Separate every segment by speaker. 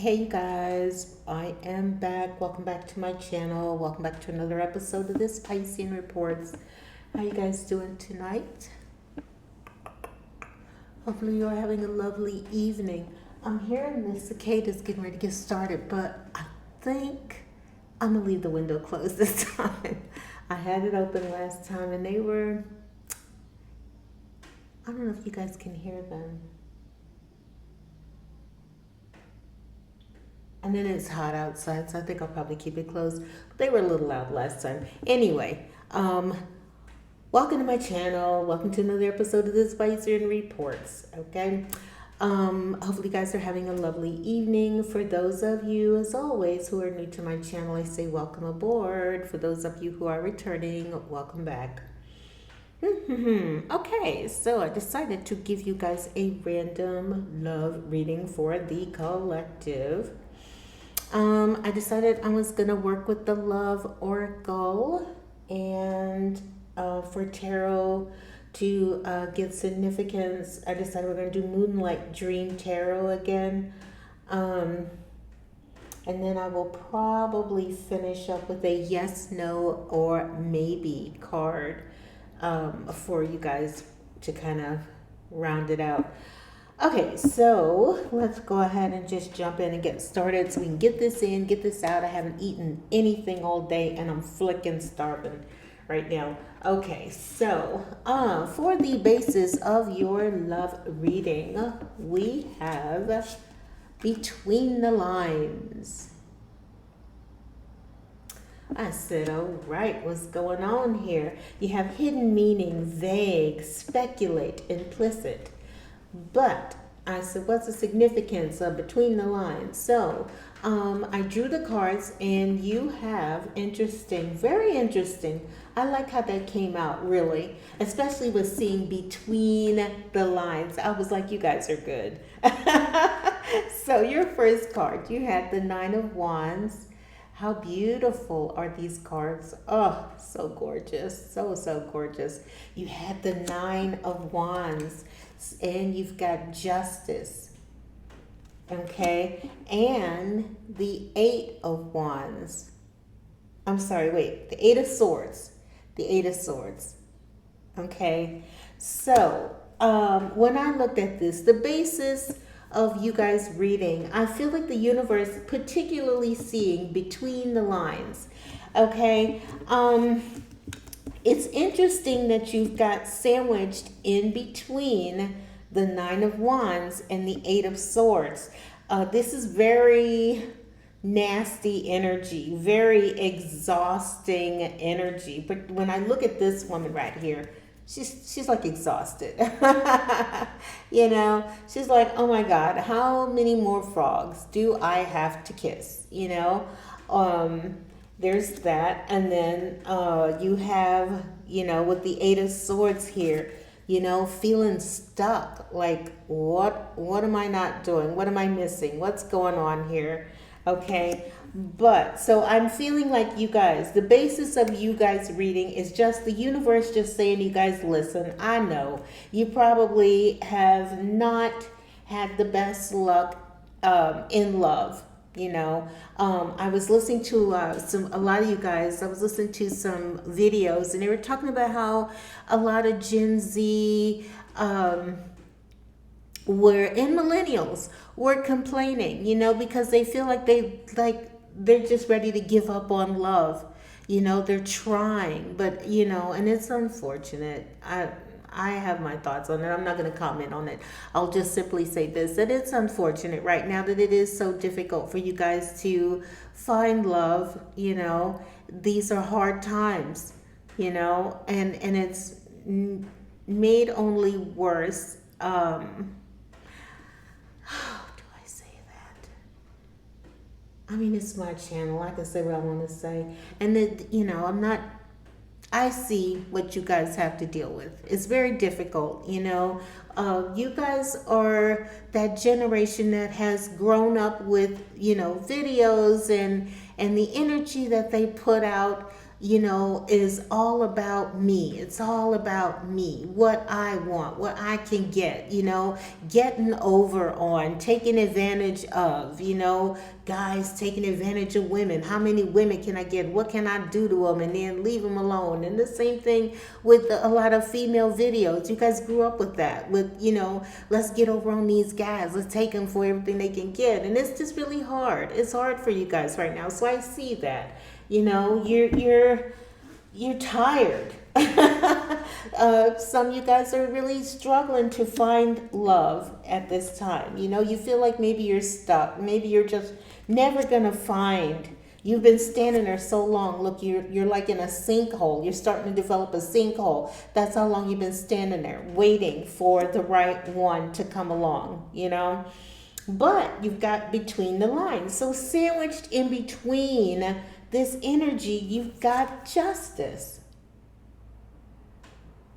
Speaker 1: Hey you guys, I am back. Welcome back to my channel. Welcome back to another episode of this Piscean Reports. How you guys doing tonight? Hopefully you're having a lovely evening. I'm hearing the cicadas getting ready to get started, but I think I'm gonna leave the window closed this time. I had it open last time and I don't know if you guys can hear them. And then it's hot outside, so I think I'll probably keep it closed. But they were a little loud last time. Anyway, welcome to my channel. Welcome to another episode of the Spicer and Reports. Okay. Hopefully you guys are having a lovely evening. For those of you, as always, who are new to my channel, I say welcome aboard. For those of you who are returning, welcome back. Okay, so I decided to give you guys a random love reading for the collective. I decided I was gonna work with the Love Oracle and for tarot to give significance. I decided we're gonna do Moonlight Dream Tarot again. And then I will probably finish up with a yes, no, or maybe card for you guys to kind of round it out. Okay, so let's go ahead and just jump in and get started so we can get this in, get this out. I haven't eaten anything all day and I'm flicking starving right now. Okay, so for the basis of your love reading, we have Between the Lines. I said, all right, what's going on here? You have hidden meaning, vague, speculate, implicit. But I said, what's the significance of Between the Lines? So I drew the cards and you have interesting, very interesting. I like how that came out, really, especially with seeing Between the Lines. I was like, you guys are good. So your first card, you had the Nine of Wands. How beautiful are these cards? Oh, so gorgeous. So gorgeous. You had the Nine of Wands and you've got Justice. Okay? And the Eight of Wands. I'm sorry, wait. The Eight of Swords. The Eight of Swords. Okay? So, when I looked at this, the basis of you guys reading, I feel like the universe particularly seeing between the lines. Okay? It's interesting that you've got sandwiched in between the Nine of Wands and the Eight of Swords. This is very nasty energy, very exhausting energy. But when I look at this woman right here, she's like exhausted. You know, she's like, oh my God, how many more frogs do I have to kiss? You know, there's that. And then you have, you know, with the Eight of Swords here, you know, feeling stuck. Like, what am I not doing? What am I missing? What's going on here? Okay. But so I'm feeling like you guys, the basis of you guys reading is just the universe just saying, you guys, listen, I know you probably have not had the best luck in love. You know, I was listening to a lot of you guys, I was listening to some videos and they were talking about how a lot of Gen Z were in millennials were complaining, you know, because they feel like they're just ready to give up on love. You know, they're trying, but you know, and it's unfortunate. I have my thoughts on it. I'm not going to comment on it. I'll just simply say this, that it's unfortunate right now that it is so difficult for you guys to find love. You know, these are hard times, you know, and it's made only worse. How do I say that? I mean, it's my channel. I can say what I want to say. And that, you know, I see what you guys have to deal with. It's very difficult, you know. You guys are that generation that has grown up with, you know, videos and the energy that they put out is all about me. It's all about me, what I want, what I can get, getting over on, taking advantage of, guys taking advantage of women. How many women can I get? What can I do to them? And then leave them alone. And the same thing with a lot of female videos. You guys grew up with that, with, let's get over on these guys. Let's take them for everything they can get. And it's just really hard. It's hard for you guys right now. So I see that. You're tired. Some of you guys are really struggling to find love at this time. You feel like maybe you're stuck. Maybe you're just never gonna find. You've been standing there so long. Look, you're like in a sinkhole. You're starting to develop a sinkhole. That's how long you've been standing there, waiting for the right one to come along. But you've got between the lines. So sandwiched in between this energy, you've got justice.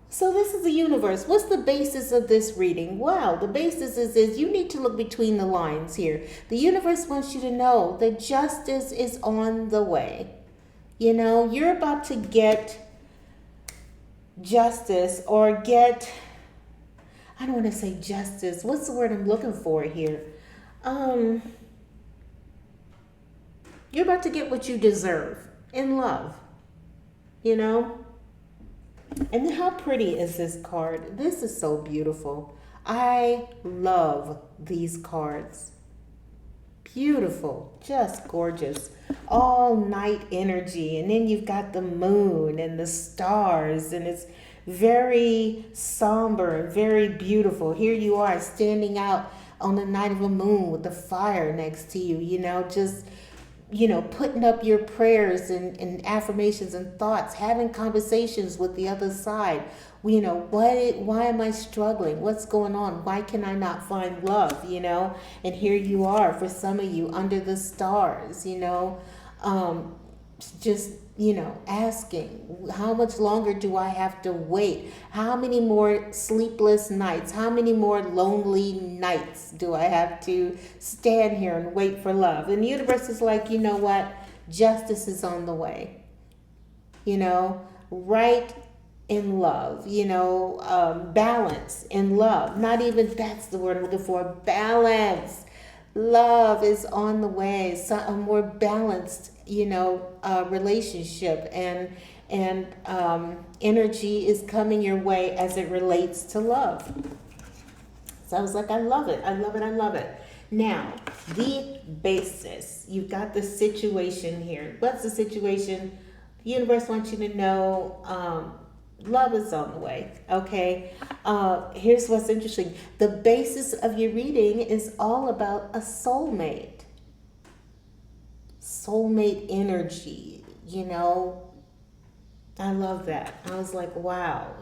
Speaker 1: So this is the universe. What's the basis of this reading? Well, the basis is you need to look between the lines here. The universe wants you to know that justice is on the way. You're about to get justice or get, I don't want to say justice. What's the word I'm looking for here? You're about to get what you deserve in love, And how pretty is this card? This is so beautiful. I love these cards. Beautiful, just gorgeous. All night energy. And then you've got the moon and the stars, and it's very somber and very beautiful. Here you are standing out on the night of a moon with the fire next to you, just putting up your prayers and affirmations and thoughts, having conversations with the other side. Why am I struggling? What's going on? Why can I not find love? And here you are, for some of you, under the stars, just, asking, how much longer do I have to wait? How many more sleepless nights? How many more lonely nights do I have to stand here and wait for love? And the universe is like, you know what? Justice is on the way. Right in love, balance in love. Not even, that's the word I'm looking for, balance. Love is on the way. So a more balanced, relationship and energy is coming your way as it relates to love. So I was like, I love it. I love it. I love it. Now, the basis. You've got the situation here. What's the situation? The universe wants you to know love is on the way. Okay. Here's what's interesting. The basis of your reading is all about a soulmate. Soulmate energy, I love that. I was like, wow,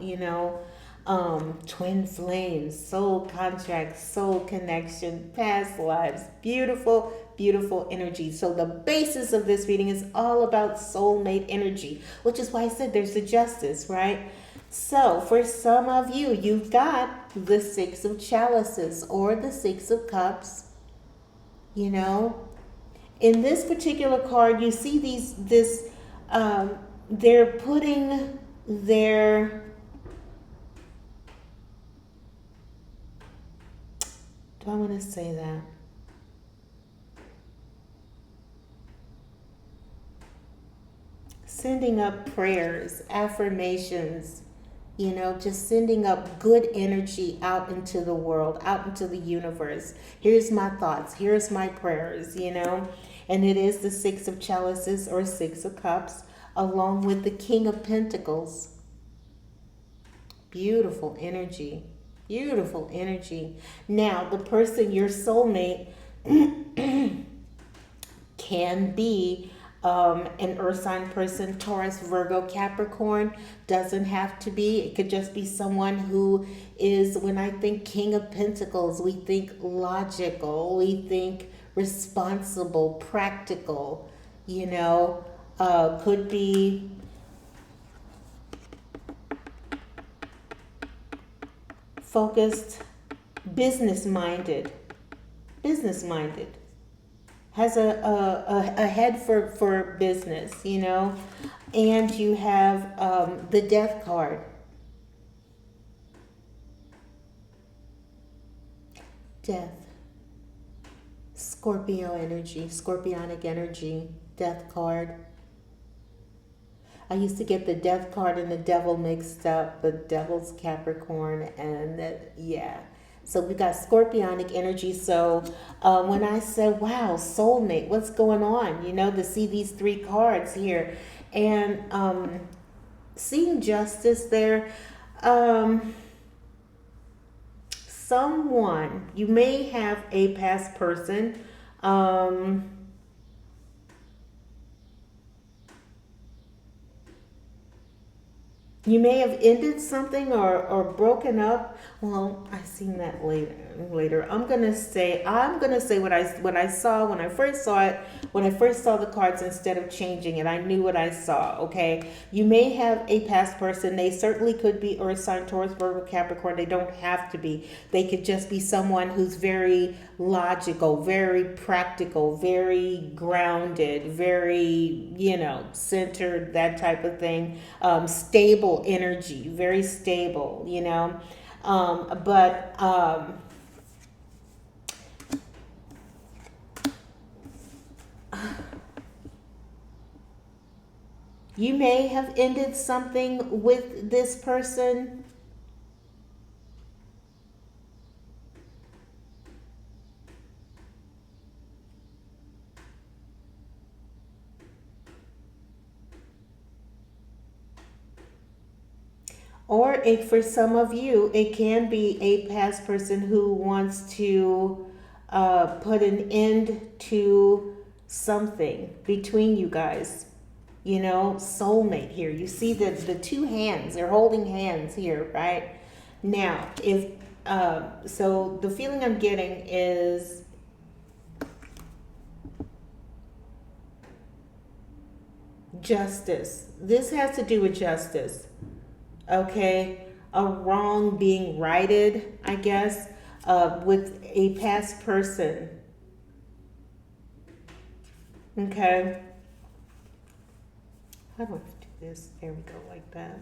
Speaker 1: twin flames, soul contract, soul connection, past lives, beautiful, beautiful energy. So the basis of this reading is all about soulmate energy, which is why I said there's the justice, right? So for some of you, you've got the Six of Chalices or the Six of Cups, In this particular card, you see they're putting their, do I want to say that? Sending up prayers, affirmations, just sending up good energy out into the world, out into the universe. Here's my thoughts. Here's my prayers, And it is the Six of Chalices or Six of Cups, along with the King of Pentacles. Beautiful energy. Beautiful energy. Now, the person, your soulmate, can be an earth sign person, Taurus, Virgo, Capricorn. Doesn't have to be. It could just be someone who is, when I think King of Pentacles, we think logical, we think responsible, practical, could be focused, business-minded. has a head for business, and you have the death card. Death, Scorpio energy, scorpionic energy, death card. I used to get the death card and the devil mixed up, but devil's Capricorn, and yeah. So we got scorpionic energy. So when I said, wow, soulmate, what's going on? To see these three cards here and seeing justice there. Someone, you may have a past person. You may have ended something or broken up. Well, I seen that later. I'm gonna say what I saw when I first saw it, when I first saw the cards instead of changing it. I knew what I saw, okay? You may have a past person. They certainly could be Earth sign, Taurus, Virgo, Capricorn. They don't have to be. They could just be someone who's very logical, very practical, very grounded, very, centered, that type of thing. Stable energy, very stable, but you may have ended something with this person. Or for some of you, it can be a past person who wants to put an end to something between you guys. Soulmate here. You see the two hands, they're holding hands here, right? Now, so the feeling I'm getting is justice. This has to do with justice. Okay, a wrong being righted, I guess, with a past person. Okay. How do I do this? There we go, like that.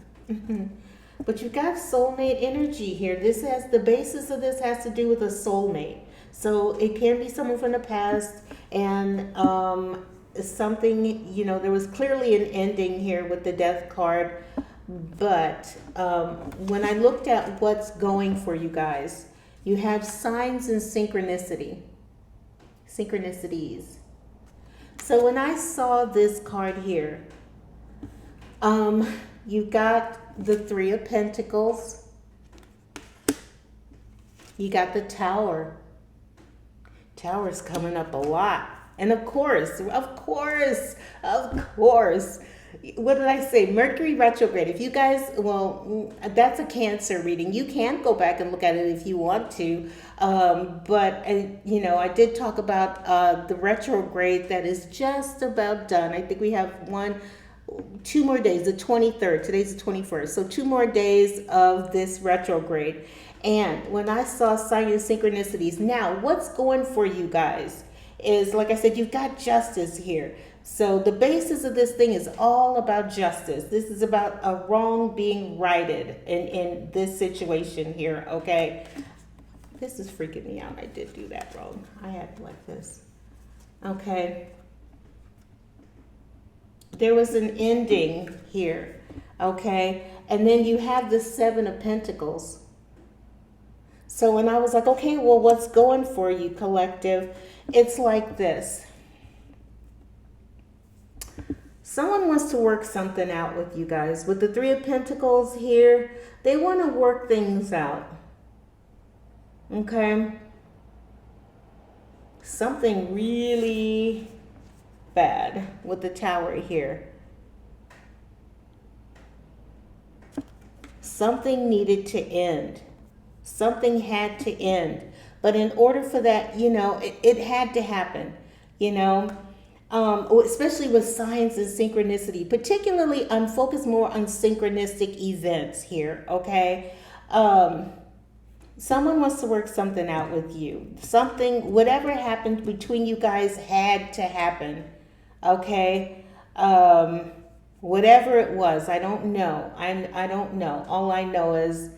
Speaker 1: But you've got soulmate energy here. The basis of this has to do with a soulmate. So it can be someone from the past and something, there was clearly an ending here with the death card. But when I looked at what's going for you guys, you have signs and synchronicities. So when I saw this card here, you got the Three of Pentacles. You got the Tower. Tower's coming up a lot. And of course, what did I say? Mercury retrograde. If you guys, that's a Cancer reading. You can go back and look at it if you want to. But I did talk about the retrograde that is just about done. I think we have 2 more days, the 23rd. Today's the 21st. So 2 more days of this retrograde. And when I saw sign and synchronicities, now what's going for you guys is, like I said, you've got justice here. So the basis of this thing is all about justice. This is about a wrong being righted in this situation here, okay? This is freaking me out. I did do that wrong. I had like this. Okay. There was an ending here, okay? And then you have the Seven of Pentacles. So when I was like, okay, well, what's going for you, collective? It's like this. Someone wants to work something out with you guys. With the Three of Pentacles here, they want to work things out. Okay? Something really bad with the Tower here. Something needed to end. Something had to end. But in order for that, it had to happen, especially with signs and synchronicity. Particularly, I'm focused more on synchronistic events here, okay? Someone wants to work something out with you. Something, whatever happened between you guys had to happen. Okay? Um, Whatever it was, I don't know. I don't know. All I know is,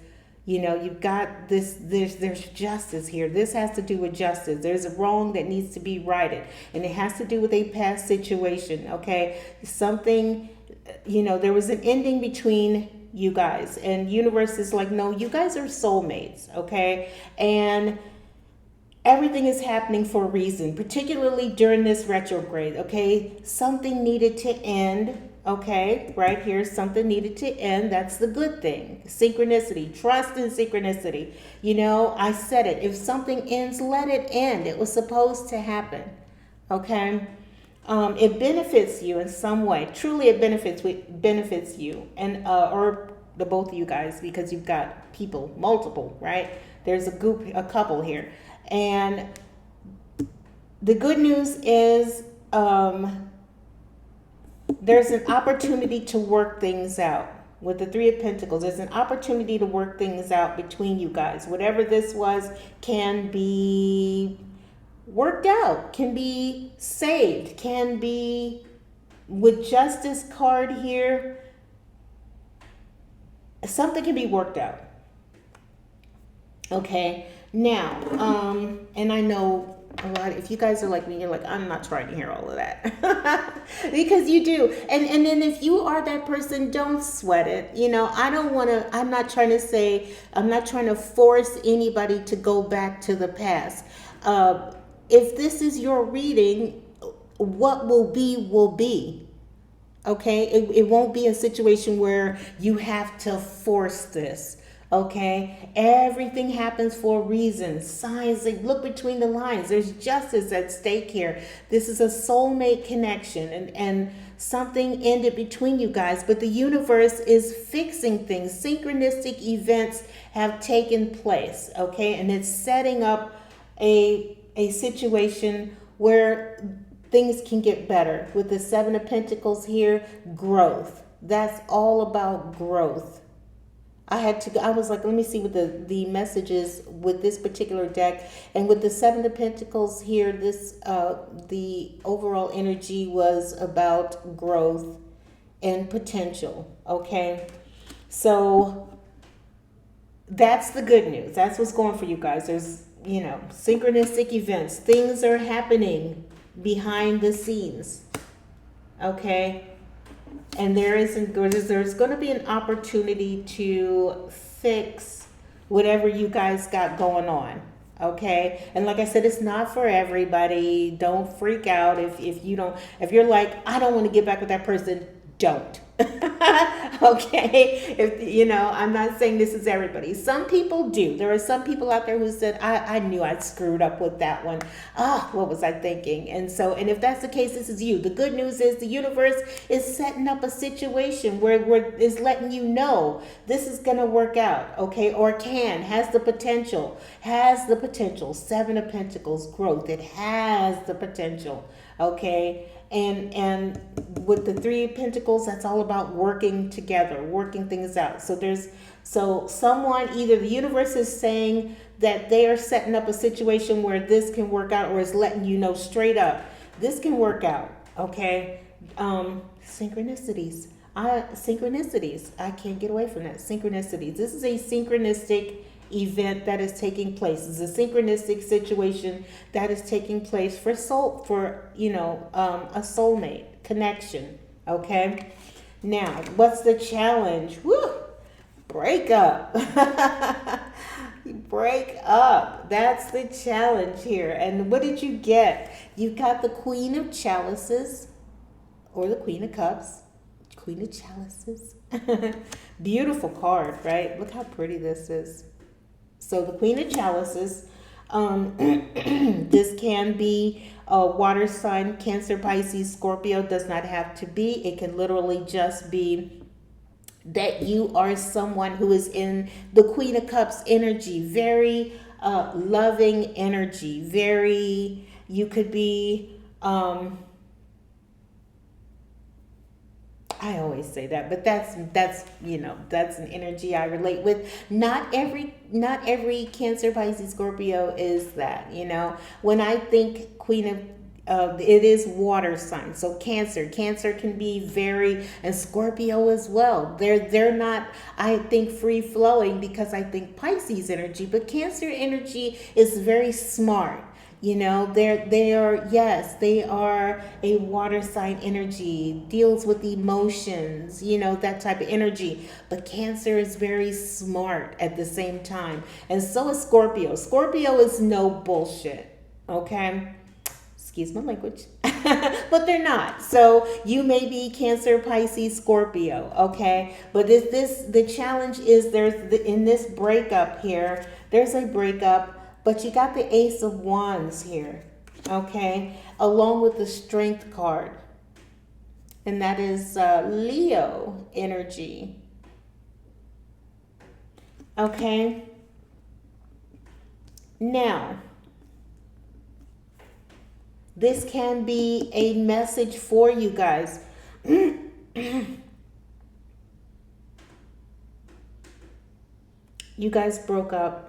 Speaker 1: you've got this, there's justice here. This has to do with justice. There's a wrong that needs to be righted. And it has to do with a past situation. Okay? Something, there was an ending between you guys, and universe is like, no, you guys are soulmates. Okay? And everything is happening for a reason, particularly during this retrograde. Okay? Something needed to end. Okay, right here, something needed to end. That's the good thing. Synchronicity, trust in synchronicity. I said it. If something ends, let it end. It was supposed to happen. Okay, it benefits you in some way. Truly, it benefits you, and or the both of you guys, because you've got people, multiple, right? There's a couple here, and the good news is. There's an opportunity to work things out. With the Three of Pentacles, there's an opportunity to work things out between you guys. Whatever this was can be worked out, can be saved, can be, with Justice card here, something can be worked out. Okay, now, and I know a lot, if you guys are like me, you're like, I'm not trying to hear all of that. Because you do. And then if you are that person, don't sweat it. I'm not trying to force anybody to go back to the past. If this is your reading, what will be, will be. Okay? It won't be a situation where you have to force this. Okay, everything happens for a reason. Signs, look between the lines. There's justice at stake here. This is a soulmate connection, and something ended between you guys, but the universe is fixing things. Synchronistic events have taken place, okay, and it's setting up a situation where things can get better. With the Seven of Pentacles here, growth. That's all about growth. I was like, let me see what the message is with this particular deck. And with the Seven of Pentacles here, the overall energy was about growth and potential. Okay. So that's the good news. That's what's going for you guys. There's, synchronistic events. Things are happening behind the scenes. Okay. And there's going to be an opportunity to fix whatever you guys got going on. Okay. And like I said, it's not for everybody. Don't freak out if you're like, I don't want to get back with that person. Don't. Okay. I'm not saying this is everybody. Some people do. There are some people out there who said, I knew I'd screwed up with that one. What was I thinking? And if that's the case, this is you. The good news is the universe is setting up a situation where is letting you know this is going to work out. Okay. Or has the potential. Seven of Pentacles, growth. It has the potential. Okay. And with the Three of Pentacles, that's all about working together, working things out. So someone, either the universe is saying that they are setting up a situation where this can work out, or is letting you know straight up, this can work out. Okay. Synchronicities. I can't get away from that. Synchronicities. This is a synchronistic event that is taking place. It's a synchronistic situation that is taking place for a soulmate connection. Okay. Now, what's the challenge? Woo! Break up. Break up. That's the challenge here. And what did you get? You got the Queen of Chalices, or the Queen of Cups. Queen of Chalices. Beautiful card, right? Look how pretty this is. So the Queen of Chalices, this can be a water sign, Cancer, Pisces, Scorpio. Does not have to be. It can literally just be that you are someone who is in the Queen of Cups energy, very loving energy, you could be I always say that, but that's that's an energy I relate with. Not every Cancer, Pisces, Scorpio is that. When I think Queen of it is water sign, so Cancer can be very, and Scorpio as well. They're not, I think, free flowing, because I think Pisces energy, but Cancer energy is very smart. They are, yes, they are a water sign energy, deals with emotions, that type of energy. But Cancer is very smart at the same time. And so is Scorpio. Scorpio is no bullshit. Okay? Excuse my language. But they're not. So you may be Cancer, Pisces, Scorpio, okay? But the challenge is in this breakup here, there's a breakup. But you got the Ace of Wands here, okay, along with the Strength card. And that is Leo energy. Okay. Now, this can be a message for you guys. You guys broke up.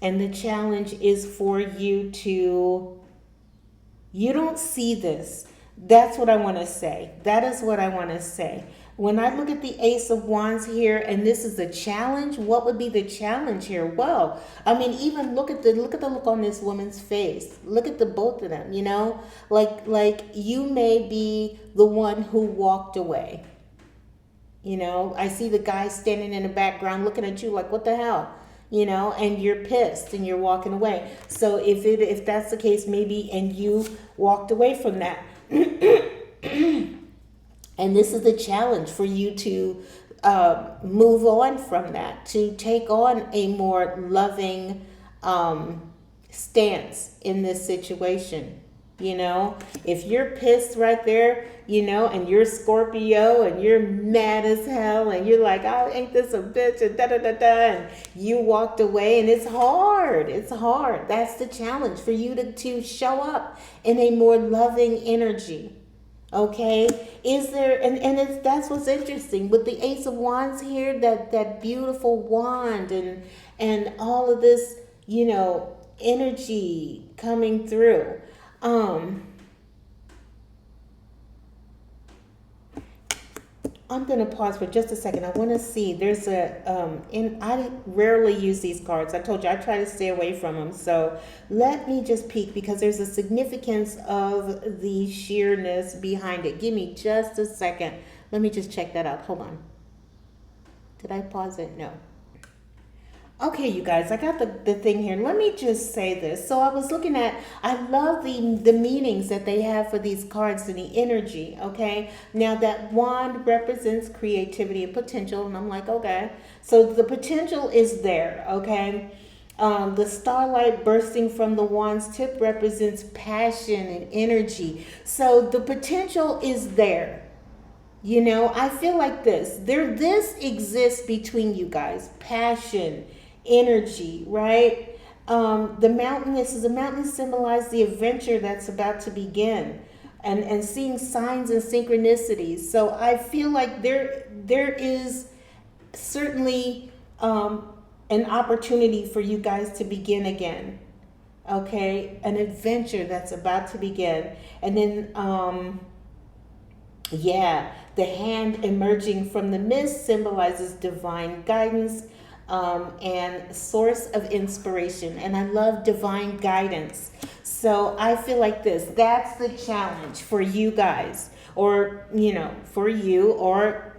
Speaker 1: And the challenge is for you you don't see this. That's what I want to say. That is what I want to say. When I look at the Ace of Wands here, and this is a challenge, what would be the challenge here? Well, I mean, even look at the look on this woman's face. Look at the both of them, like you may be the one who walked away. I see the guy standing in the background looking at you like, what the hell? And you're pissed and you're walking away. So if that's the case, maybe, and you walked away from that. And this is the challenge for you to move on from that, to take on a more loving stance in this situation. If you're pissed right there, and you're Scorpio and you're mad as hell and you're like, oh, ain't this a bitch, and and you walked away, and it's hard. That's the challenge for you to show up in a more loving energy. Okay, is there, and that's what's interesting with the Ace of Wands here, that beautiful wand and all of this, energy coming through. I'm going to pause for just a second. I want to see. There's I rarely use these cards. I told you I try to stay away from them. So let me just peek, because there's a significance of the sheerness behind it. Give me just a second. Let me just check that out. Hold on. Did I pause it? No. Okay, you guys, I got the thing here. Let me just say this. So I was looking at, I love the meanings that they have for these cards and the energy, okay? Now that wand represents creativity and potential, and I'm like, okay. So the potential is there, okay? The starlight bursting from the wand's tip represents passion and energy. So the potential is there. I feel like this exists between you guys. Passion, energy, right? The mountain symbolizes the adventure that's about to begin, and seeing signs and synchronicities. So I feel like there is certainly an opportunity for you guys to begin again. Okay, an adventure that's about to begin. And then the hand emerging from the mist symbolizes divine guidance and source of inspiration. And I love divine guidance. So I feel like that's the challenge for you guys, or, for you, or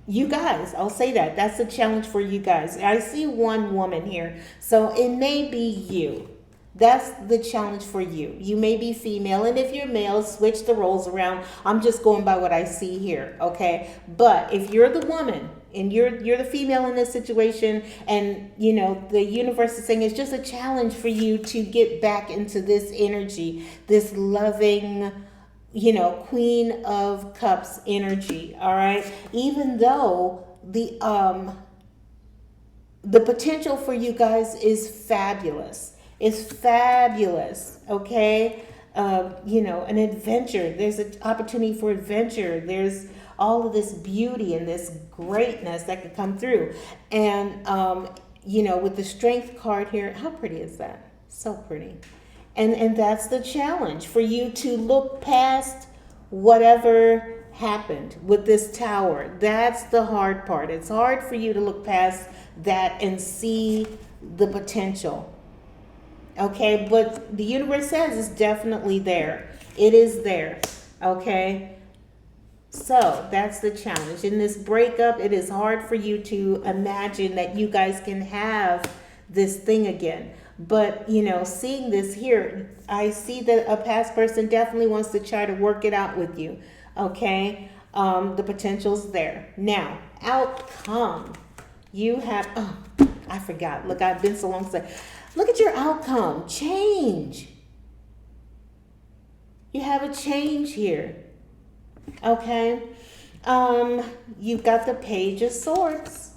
Speaker 1: you guys. I'll say that's the challenge for you guys. I see one woman here, so it may be you. That's the challenge for you. You may be female, and if you're male, switch the roles around. I'm just going by what I see here, okay? But if you're the woman and you're the female in this situation, and the universe is saying it's just a challenge for you to get back into this energy, this loving, Queen of Cups energy, all right? Even though the potential for you guys is fabulous. It's fabulous, okay? an adventure. There's an opportunity for adventure. There's all of this beauty and this greatness that could come through. And, with the strength card here, how pretty is that? So pretty. And that's the challenge for you to look past whatever happened with this tower. That's the hard part. It's hard for you to look past that and see the potential. Okay, but the universe says it's definitely there. It is there. Okay, so that's the challenge. In this breakup, it is hard for you to imagine that you guys can have this thing again. But, seeing this here, I see that a past person definitely wants to try to work it out with you. Okay, the potential's there. Now, outcome. You have, I forgot. Look, I've been so long since. Look at your outcome. Change. You have a change here. Okay. You've got the Page of Swords.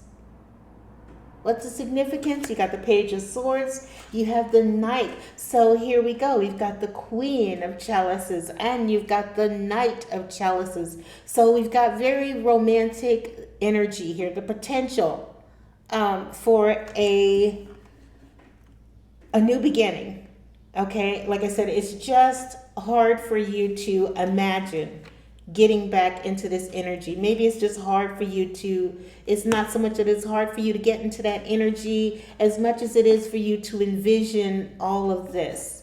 Speaker 1: What's the significance? You got the Page of Swords. You have the Knight. So here we go. We've got the Queen of Chalices and you've got the Knight of Chalices. So we've got very romantic energy here. The potential for a new beginning. Okay, like I said, it's just hard for you to imagine getting back into this energy. Maybe it's just hard for you to, it's not so much that it's hard for you to get into that energy as much as it is for you to envision all of this,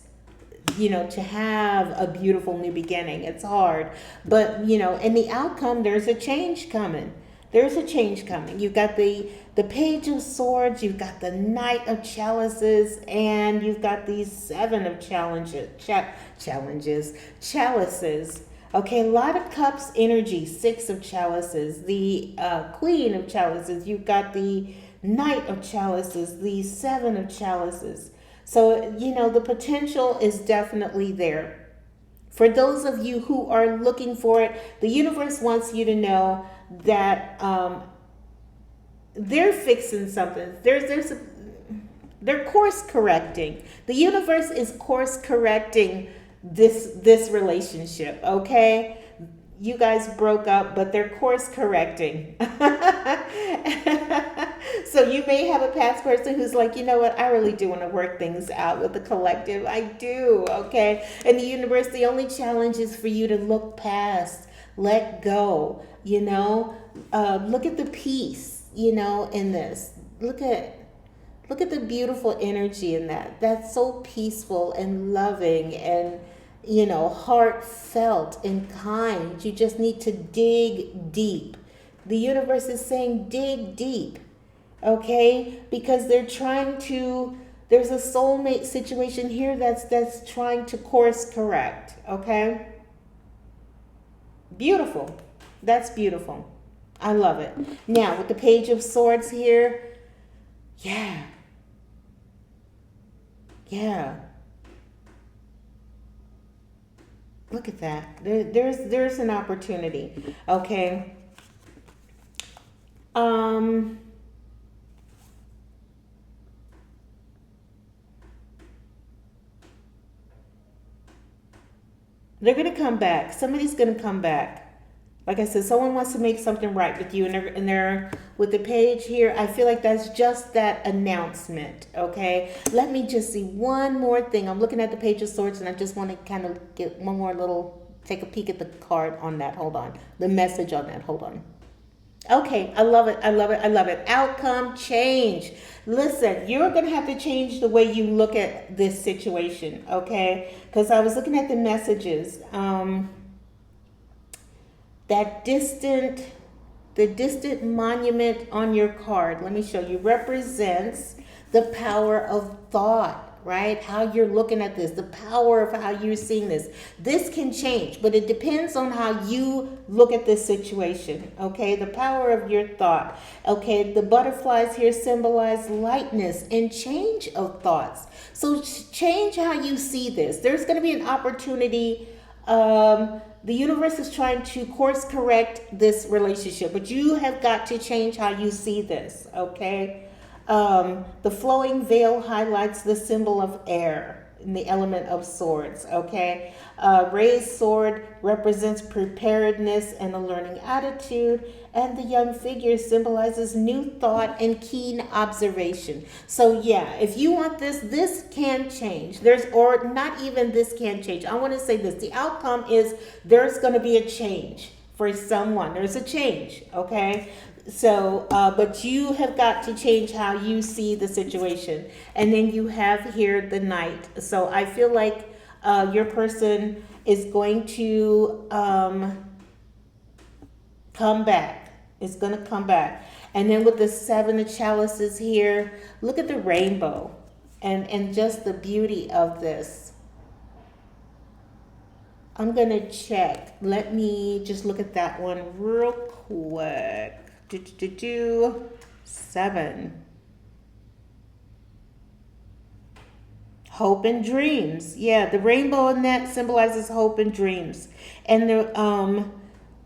Speaker 1: to have a beautiful new beginning. It's hard, but in the outcome, there's a change coming. There's a change coming. You've got the Page of Swords, you've got the Knight of Chalices, and you've got the Seven of Chalices. Okay, a lot of cups energy, Six of Chalices, the Queen of Chalices, you've got the Knight of Chalices, the Seven of Chalices. So, the potential is definitely there. For those of you who are looking for it, the universe wants you to know that they're fixing something. They're course correcting. The universe is course correcting this relationship, okay? You guys broke up, but they're course correcting. So you may have a past person who's like, you know what, I really do want to work things out with the collective. I do, okay? And the universe, the only challenge is for you to look past, let go, look at the peace, in this. Look at the beautiful energy in that. That's so peaceful and loving and, heartfelt and kind. You just need to dig deep. The universe is saying dig deep, okay? Because there's a soulmate situation here that's trying to course correct, okay? Beautiful. That's beautiful. I love it. Now, with the Page of Swords here, yeah. Look at that. There's an opportunity. Okay. They're going to come back. Somebody's going to come back. Like I said, someone wants to make something right with you, and they're with the page here. I feel like that's just that announcement, okay? Let me just see one more thing. I'm looking at the Page of Swords, and I just want to kind of get one more take a peek at the card on that. Hold on. The message on that. Hold on. Okay, I love it. Outcome change. Listen, you're going to have to change the way you look at this situation, okay? Because I was looking at the messages. The distant monument on your card, let me show you, represents the power of thought, right? How you're looking at this, the power of how you're seeing this. This can change, but it depends on how you look at this situation, okay? The power of your thought, okay? The butterflies here symbolize lightness and change of thoughts. So change how you see this. There's going to be an opportunity. The universe is trying to course correct this relationship, but you have got to change how you see this, okay? The flowing veil highlights the symbol of air, in the element of swords, okay? Raised sword represents preparedness and a learning attitude, and the young figure symbolizes new thought and keen observation. So yeah, if you want this, this can change. Or not even this can change. I want to say this. The outcome is there's going to be a change for someone. There's a change, okay? So, but you have got to change how you see the situation. And then you have here the Knight. So I feel like your person is going to come back. It's going to come back. And then with the Seven of Chalices here, look at the rainbow and just the beauty of this. I'm going to check. Let me just look at that one real quick. 7. Hope and dreams. Yeah, the rainbow in that symbolizes hope and dreams. And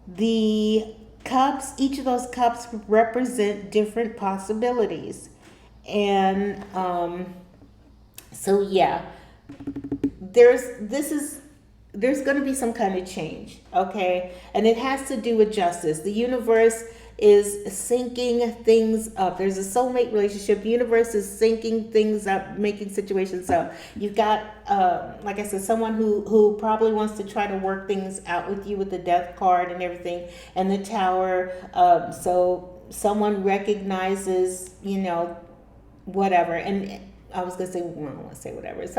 Speaker 1: the cups, each of those cups represent different possibilities. And so yeah, there's going to be some kind of change, okay? And it has to do with justice. The universe is syncing things up. There's a soulmate relationship. The universe is syncing things up, making situations up. You've got, like I said, someone who probably wants to try to work things out with you with the death card and everything, and the Tower. So someone recognizes, whatever. And I was going to say, well, I don't want to say whatever. It's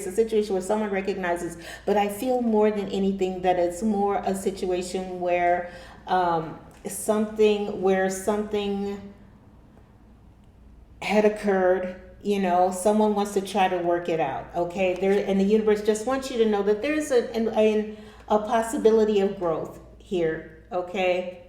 Speaker 1: a situation where someone recognizes, but I feel more than anything that it's more a situation where something had occurred, someone wants to try to work it out, okay? And the universe just wants you to know that there's a possibility of growth here, okay?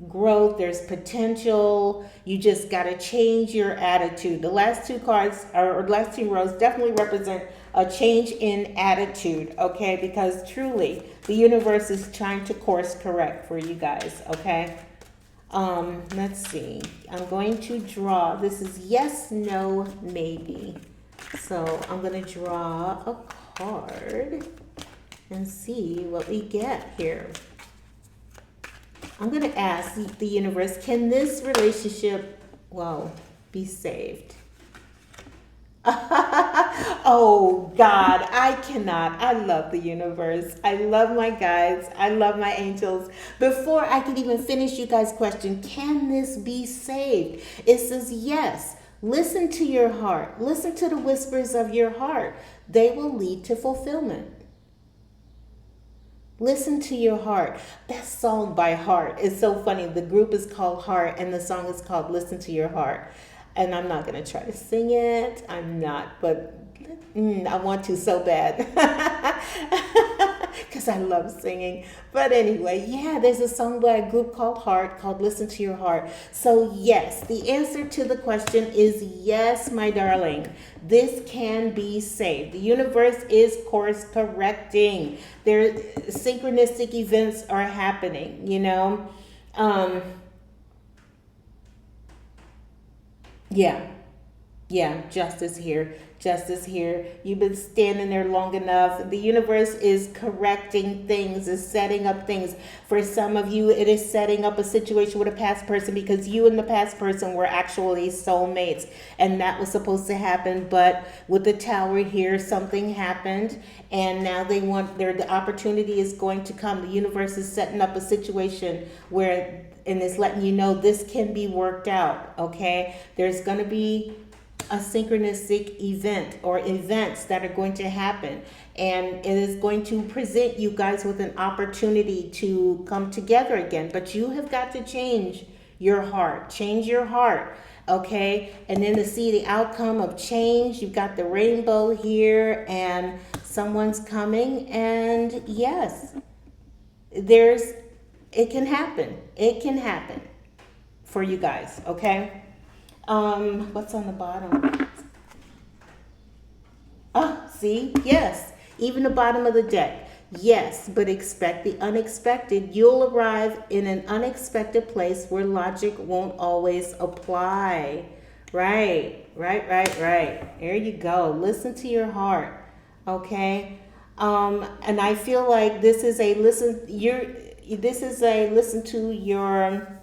Speaker 1: Growth, there's potential. You just got to change your attitude. The last two cards or last two rows definitely represent a change in attitude, okay? Because truly the universe is trying to course correct for you guys, okay? Let's see. I'm going to draw. This is yes, no, maybe. So I'm going to draw a card and see what we get here. I'm going to ask the universe, can this relationship, be saved? Oh, God, I cannot. I love the universe. I love my guides. I love my angels. Before I can even finish you guys' question, can this be saved? It says yes. Listen to your heart. Listen to the whispers of your heart. They will lead to fulfillment. Listen to your heart. That song by Heart is so funny. The group is called Heart and the song is called Listen to Your Heart. And I'm not going to try to sing it. I'm not, but I want to so bad. Because I love singing. But anyway, yeah, there's a song by a group called Heart called Listen to Your Heart. So yes, the answer to the question is yes, my darling. This can be saved. The universe is course correcting. There, synchronistic events are happening, Yeah, justice here. Justice here. You've been standing there long enough. The universe is correcting things, is setting up things. For some of you, it is setting up a situation with a past person because you and the past person were actually soulmates. And that was supposed to happen. But with the Tower here, something happened. And now the opportunity is going to come. The universe is setting up a situation and it's letting you know this can be worked out, okay? There's going to be a synchronistic event or events that are going to happen. And it is going to present you guys with an opportunity to come together again. But you have got to change your heart. Change your heart, okay? And then to see the outcome of change, you've got the rainbow here and someone's coming. And yes, it can happen. It can happen for you guys, okay? What's on the bottom? See? Yes. Even the bottom of the deck. Yes, but expect the unexpected. You'll arrive in an unexpected place where logic won't always apply. Right. There you go. Listen to your heart. Okay. And I feel like this is a listen to your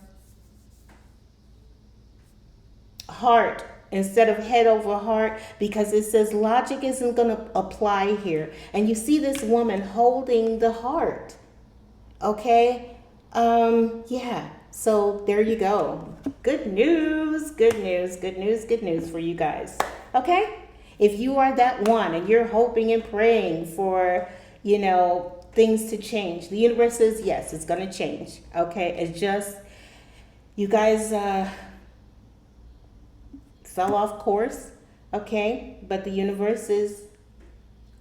Speaker 1: heart instead of head over heart, because it says logic isn't going to apply here. And you see this woman holding the heart. Okay. Yeah. So there you go. Good news, good news for you guys. Okay? If you are that one and you're hoping and praying for, things to change, the universe says yes, it's going to change. Okay? It's just, you guys fell off course. Okay? But the universe is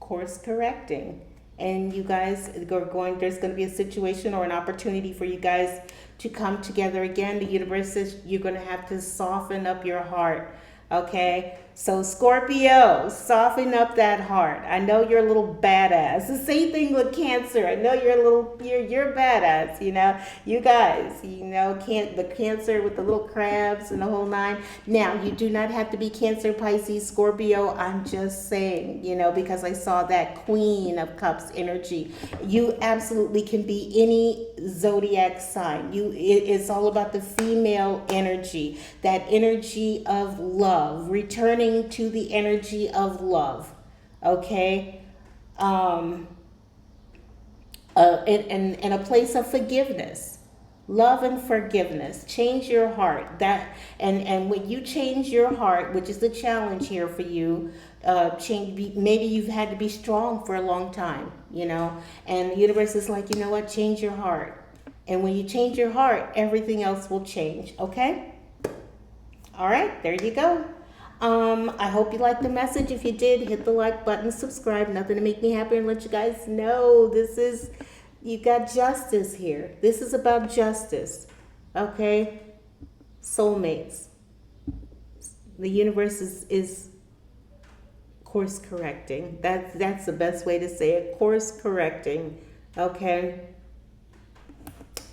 Speaker 1: course correcting. And you guys are going, there's going to be a situation or an opportunity for you guys to come together again. The universe says you're going to have to soften up your heart. Okay? So Scorpio, soften up that heart. I know you're a little badass. The same thing with Cancer. I know you're badass, You guys, the Cancer with the little crabs and the whole nine. Now, you do not have to be Cancer, Pisces, Scorpio. I'm just saying, because I saw that Queen of Cups energy. You absolutely can be any zodiac sign. It's all about the female energy, that energy of love, returning to the energy of love. Okay. In a place of forgiveness, love and forgiveness. Change your heart. And when you change your heart, which is the challenge here for you, change. Maybe you've had to be strong for a long time, and the universe is like, what? Change your heart. And when you change your heart, everything else will change. Okay. All right. There you go. I hope you liked the message. If you did, hit the like button, subscribe. Nothing to make me happy and let you guys know you got justice here. This is about justice. Okay? Soulmates. The universe is course correcting. That's the best way to say it. Course correcting. Okay?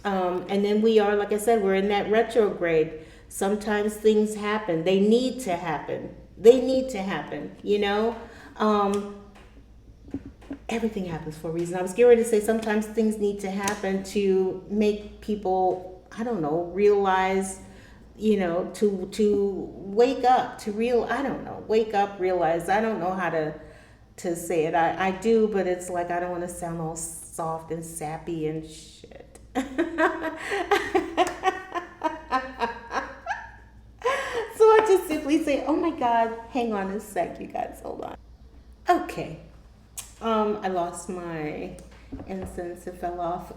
Speaker 1: And then we are, like I said, we're in that retrograde. Sometimes things happen. They need to happen. Everything happens for a reason. I was getting ready to say sometimes things need to happen to make people, realize, to wake up, wake up, realize. I don't know how to say it. I do, but it's like I don't want to sound all soft and sappy and shit. So I just simply say, oh my God, hang on a sec, you guys, hold on. Okay. I lost my incense, it fell off.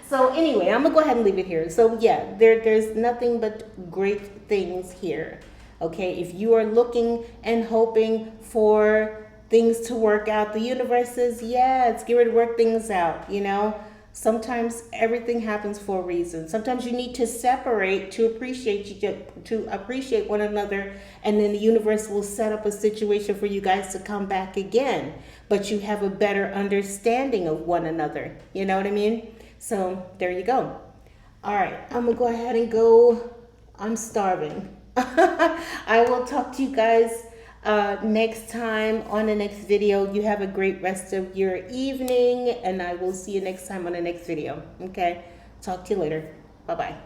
Speaker 1: So anyway, I'm gonna go ahead and leave it here. So yeah, there's nothing but great things here. Okay, if you are looking and hoping for things to work out, the universe says, yeah, it's getting ready to work things out, Sometimes everything happens for a reason. Sometimes you need to separate to appreciate one another, and then the universe will set up a situation for you guys to come back again. But you have a better understanding of one another. You know what I mean? So there you go. All right, I'm gonna go ahead and go. I'm starving. I will talk to you guys next time on the next video. You have a great rest of your evening, and I will see you next time on the next video. Okay, talk to you later. Bye bye.